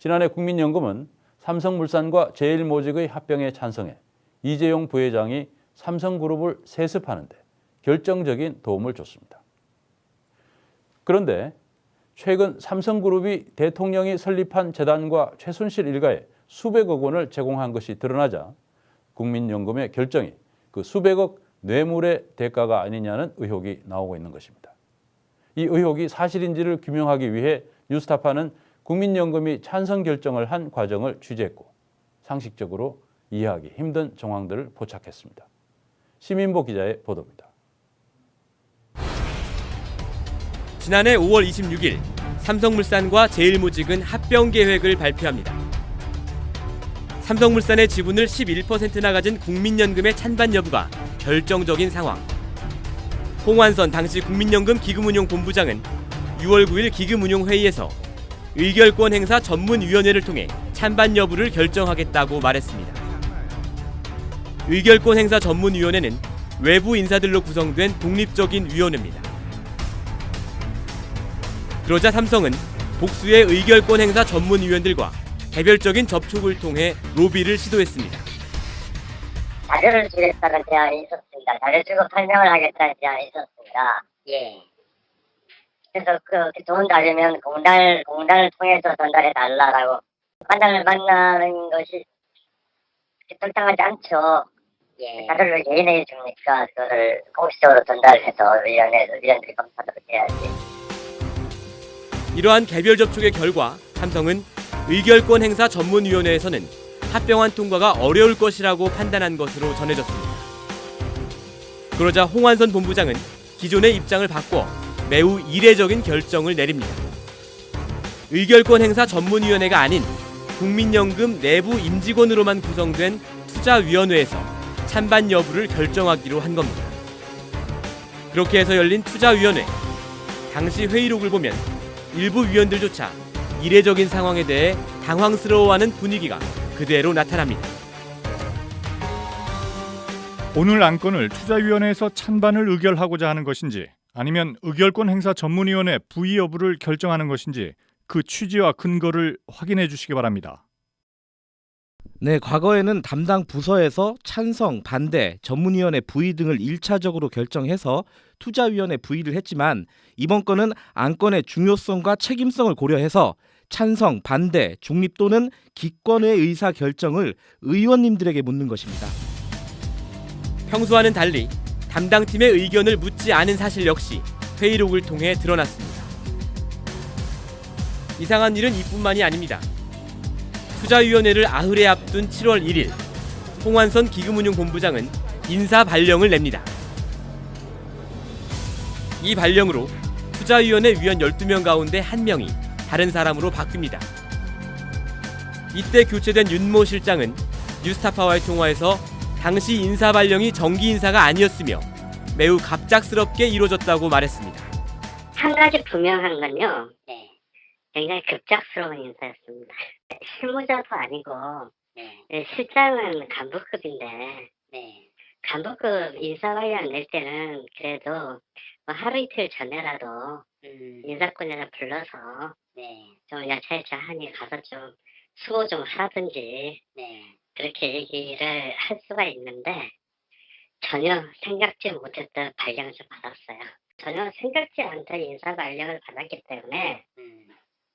지난해 국민연금은 삼성물산과 제일모직의 합병에 찬성해 이재용 부회장이 삼성그룹을 세습하는 데 결정적인 도움을 줬습니다. 그런데 최근 삼성그룹이 대통령이 설립한 재단과 최순실 일가에 수백억 원을 제공한 것이 드러나자 국민연금의 결정이 그 수백억 뇌물의 대가가 아니냐는 의혹이 나오고 있는 것입니다. 이 의혹이 사실인지를 규명하기 위해 뉴스타파는 국민연금이 찬성 결정을 한 과정을 취재했고 상식적으로 이해하기 힘든 정황들을 포착했습니다. 시민보 기자의 보도입니다. 지난해 5월 26일 삼성물산과 제일모직은 합병 계획을 발표합니다. 삼성물산의 지분을 11%나 가진 국민연금의 찬반 여부가 결정적인 상황. 홍완선 당시 국민연금 기금운용본부장은 6월 9일 기금운용회의에서 의결권 행사 전문위원회를 통해 찬반 여부를 결정하겠다고 말했습니다. 의결권 행사 전문위원회는 외부 인사들로 구성된 독립적인 위원회입니다. 그러자 삼성은 복수의 의결권 행사 전문위원들과 개별적인 접촉을 통해 로비를 시도했습니다. 자료를 주겠다는 제안이 있었습니다. 자료 주고 설명을 하겠다는 제안이 있었습니다. 예. 그래서 그 좋은 자료면 공단을 통해서 전달해 달라라고. 관장을 만나는 것이 적당하지 않죠. 예. 자료를 개인에게 줍니까? 그거를 공식적으로 전달해서 위원들이 검사하도록 해야지. 이러한 개별 접촉의 결과 삼성은 의결권 행사 전문위원회에서는 합병안 통과가 어려울 것이라고 판단한 것으로 전해졌습니다. 그러자 홍완선 본부장은 기존의 입장을 바꿔 매우 이례적인 결정을 내립니다. 의결권 행사 전문위원회가 아닌 국민연금 내부 임직원으로만 구성된 투자위원회에서 찬반 여부를 결정하기로 한 겁니다. 그렇게 해서 열린 투자위원회. 당시 회의록을 보면 일부 위원들조차 이례적인 상황에 대해 당황스러워하는 분위기가 그대로 나타납니다. 오늘 안건을 투자위원회에서 찬반을 의결하고자 하는 것인지 아니면 의결권 행사 전문위원회 부의 여부를 결정하는 것인지 그 취지와 근거를 확인해 주시기 바랍니다. 네, 과거에는 담당 부서에서 찬성, 반대, 전문위원회 부의 등을 1차적으로 결정해서 투자위원회 부의를 했지만 이번 건은 안건의 중요성과 책임성을 고려해서 찬성, 반대, 중립 또는 기권의 의사 결정을 의원님들에게 묻는 것입니다. 평소와는 달리 담당 팀의 의견을 묻지 않은 사실 역시 회의록을 통해 드러났습니다. 이상한 일은 이뿐만이 아닙니다. 투자위원회를 아흘에 앞둔 7월 1일 홍완선 기금운용본부장은 인사 발령을 냅니다. 이 발령으로 투자위원회 위원 12명 가운데 1명이 다른 사람으로 바뀝니다. 이때 교체된 윤모 실장은 뉴스타파와의 통화에서 당시 인사 발령이 정기 인사가 아니었으며 매우 갑작스럽게 이루어졌다고 말했습니다. 한 가지 분명한 건요. 네. 굉장히 급작스러운 인사였습니다. 실무자도 아니고 네. 실장은 간부급인데 네. 간부급 인사 발령 낼 때는 그래도 뭐 하루 이틀 전에라도 인사권자를 불러서 네. 좀 여차여차하니 가서 좀 수고 좀 하든지 네. 그렇게 얘기를 할 수가 있는데 전혀 생각지 못했던 발령을 받았어요. 전혀 생각지 않던 인사 발령을 받았기 때문에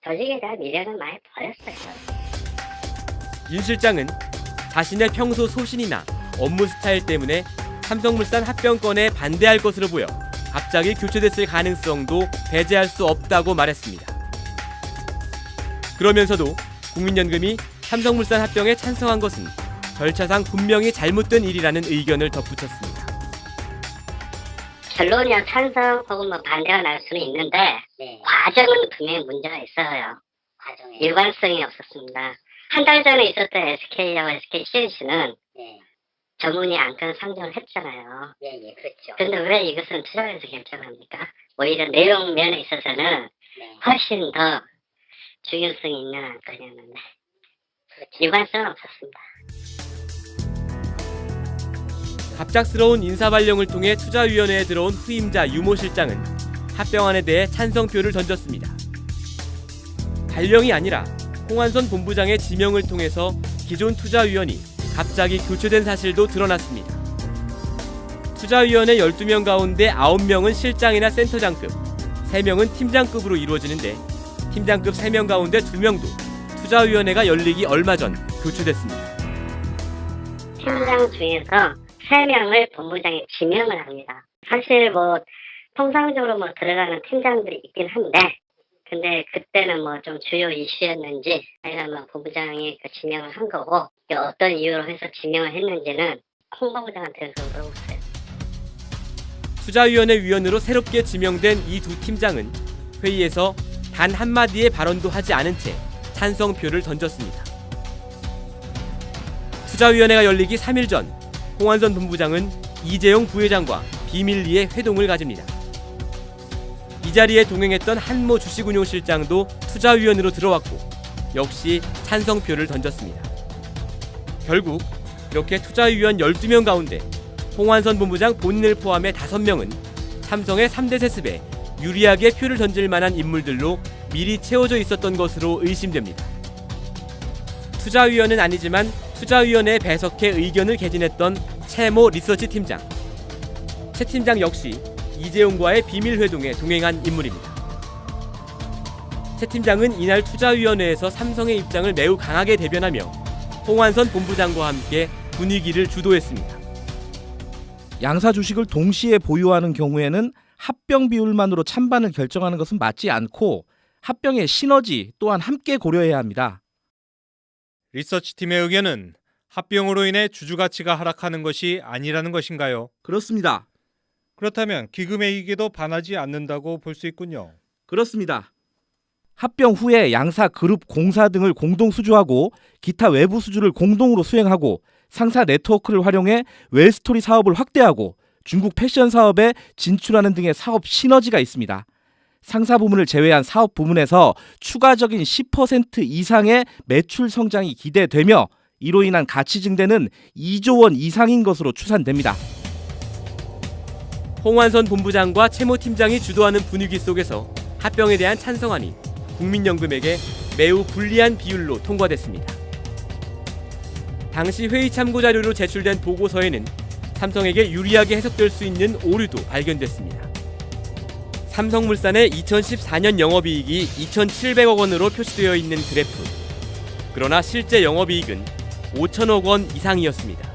조직에 대한 미련을 많이 버렸어요. 윤 실장은 자신의 평소 소신이나 업무 스타일 때문에 삼성물산 합병권에 반대할 것으로 보여 갑자기 교체됐을 가능성도 배제할 수 없다고 말했습니다. 그러면서도 국민연금이 삼성물산 합병에 찬성한 것은 절차상 분명히 잘못된 일이라는 의견을 덧붙였습니다. 결론이야 찬성 혹은 뭐 반대가 날 수는 있는데 네. 과정은 분명히 문제가 있어요. 과정에. 일관성이 없었습니다. 한 달 전에 있었던 SK하고 SKCNC는 네. 전문위 안건 상정을 했잖아요. 예, 예, 그렇죠. 그런데 왜 이것은 투자에서 결정합니까? 오히려 내용 면에 있어서는 네. 훨씬 더 중요성이 있는 안건이었는데 그렇죠. 일관성은 없었습니다. 갑작스러운 인사 발령을 통해 투자위원회에 들어온 후임자 유모 실장은 합병안에 대해 찬성표를 던졌습니다. 발령이 아니라 홍한선 본부장의 지명을 통해서 기존 투자위원이 갑자기 교체된 사실도 드러났습니다. 투자위원회 12명 가운데 9명은 실장이나 센터장급, 3명은 팀장급으로 이루어지는데 팀장급 3명 가운데 2명도 투자위원회가 열리기 얼마 전 교체됐습니다. 팀장 중에서 3명을 본부장이 지명을 합니다. 사실 통상적으로 들어가는 팀장들이 있긴 한데, 근데 그때는 좀 주요 이슈였는지, 아니면 본부장이 지명을 한 거고, 어떤 이유로 해서 지명을 했는지는 홍 본부장한테 물어보세요. 투자위원회 위원으로 새롭게 지명된 이 두 팀장은 회의에서 단 한마디의 발언도 하지 않은 채 찬성표를 던졌습니다. 투자위원회가 열리기 3일 전 홍한선 본부장은 이재용 부회장과 비밀리에 회동을 가집니다. 이 자리에 동행했던 한모 주식운용실장도 투자위원으로 들어왔고 역시 찬성표를 던졌습니다. 결국 이렇게 투자위원 12명 가운데 홍한선 본부장 본인을 포함해 5명은 삼성의 3대 세습에 유리하게 표를 던질 만한 인물들로 미리 채워져 있었던 것으로 의심됩니다. 투자위원은 아니지만 투자위원회에 배석해 의견을 개진했던 채모 리서치 팀장. 채 팀장 역시 이재용과의 비밀회동에 동행한 인물입니다. 채 팀장은 이날 투자위원회에서 삼성의 입장을 매우 강하게 대변하며 홍한선 본부장과 함께 분위기를 주도했습니다. 양사 주식을 동시에 보유하는 경우에는 합병 비율만으로 찬반을 결정하는 것은 맞지 않고 합병의 시너지 또한 함께 고려해야 합니다. 리서치팀의 의견은 합병으로 인해 주주 가치가 하락하는 것이 아니라는 것인가요? 그렇습니다. 그렇다면 기금의 이익에도 반하지 않는다고 볼 수 있군요. 그렇습니다. 합병 후에 양사 그룹 공사 등을 공동 수주하고 기타 외부 수주를 공동으로 수행하고 상사 네트워크를 활용해 웰스토리 사업을 확대하고 중국 패션 사업에 진출하는 등의 사업 시너지가 있습니다. 상사 부문을 제외한 사업 부문에서 추가적인 10% 이상의 매출 성장이 기대되며 이로 인한 가치 증대는 2조 원 이상인 것으로 추산됩니다. 홍한선 본부장과 채모 팀장이 주도하는 분위기 속에서 합병에 대한 찬성안이 국민연금에게 매우 불리한 비율로 통과됐습니다. 당시 회의 참고 자료로 제출된 보고서에는 삼성에게 유리하게 해석될 수 있는 오류도 발견됐습니다. 삼성물산의 2014년 영업이익이 2,700억 원으로 표시되어 있는 그래프. 그러나 실제 영업이익은 5천억 원 이상이었습니다.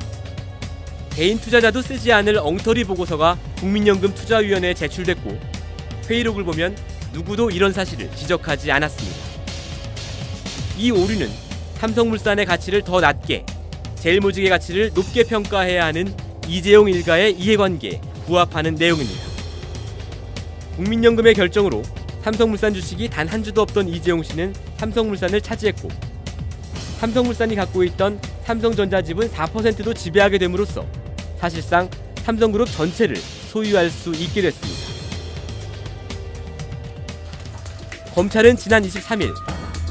개인 투자자도 쓰지 않을 엉터리 보고서가 국민연금 투자위원회에 제출됐고 회의록을 보면 누구도 이런 사실을 지적하지 않았습니다. 이 오류는 삼성물산의 가치를 더 낮게, 제일모직의 가치를 높게 평가해야 하는 이재용 일가의 이해관계에 부합하는 내용입니다. 국민연금의 결정으로 삼성물산 주식이 단 한 주도 없던 이재용 씨는 삼성물산을 차지했고 삼성물산이 갖고 있던 삼성전자 지분 4%도 지배하게 됨으로써 사실상 삼성그룹 전체를 소유할 수 있게 됐습니다. 검찰은 지난 23일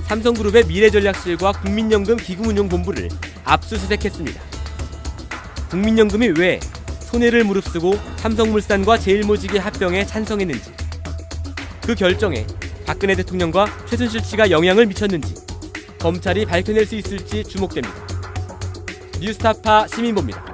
삼성그룹의 미래전략실과 국민연금 기금운용본부를 압수수색했습니다. 국민연금이 왜 손해를 무릅쓰고 삼성물산과 제일모직의 합병에 찬성했는지, 그 결정에 박근혜 대통령과 최순실 씨가 영향을 미쳤는지 검찰이 밝혀낼 수 있을지 주목됩니다. 뉴스타파 시민보입니다.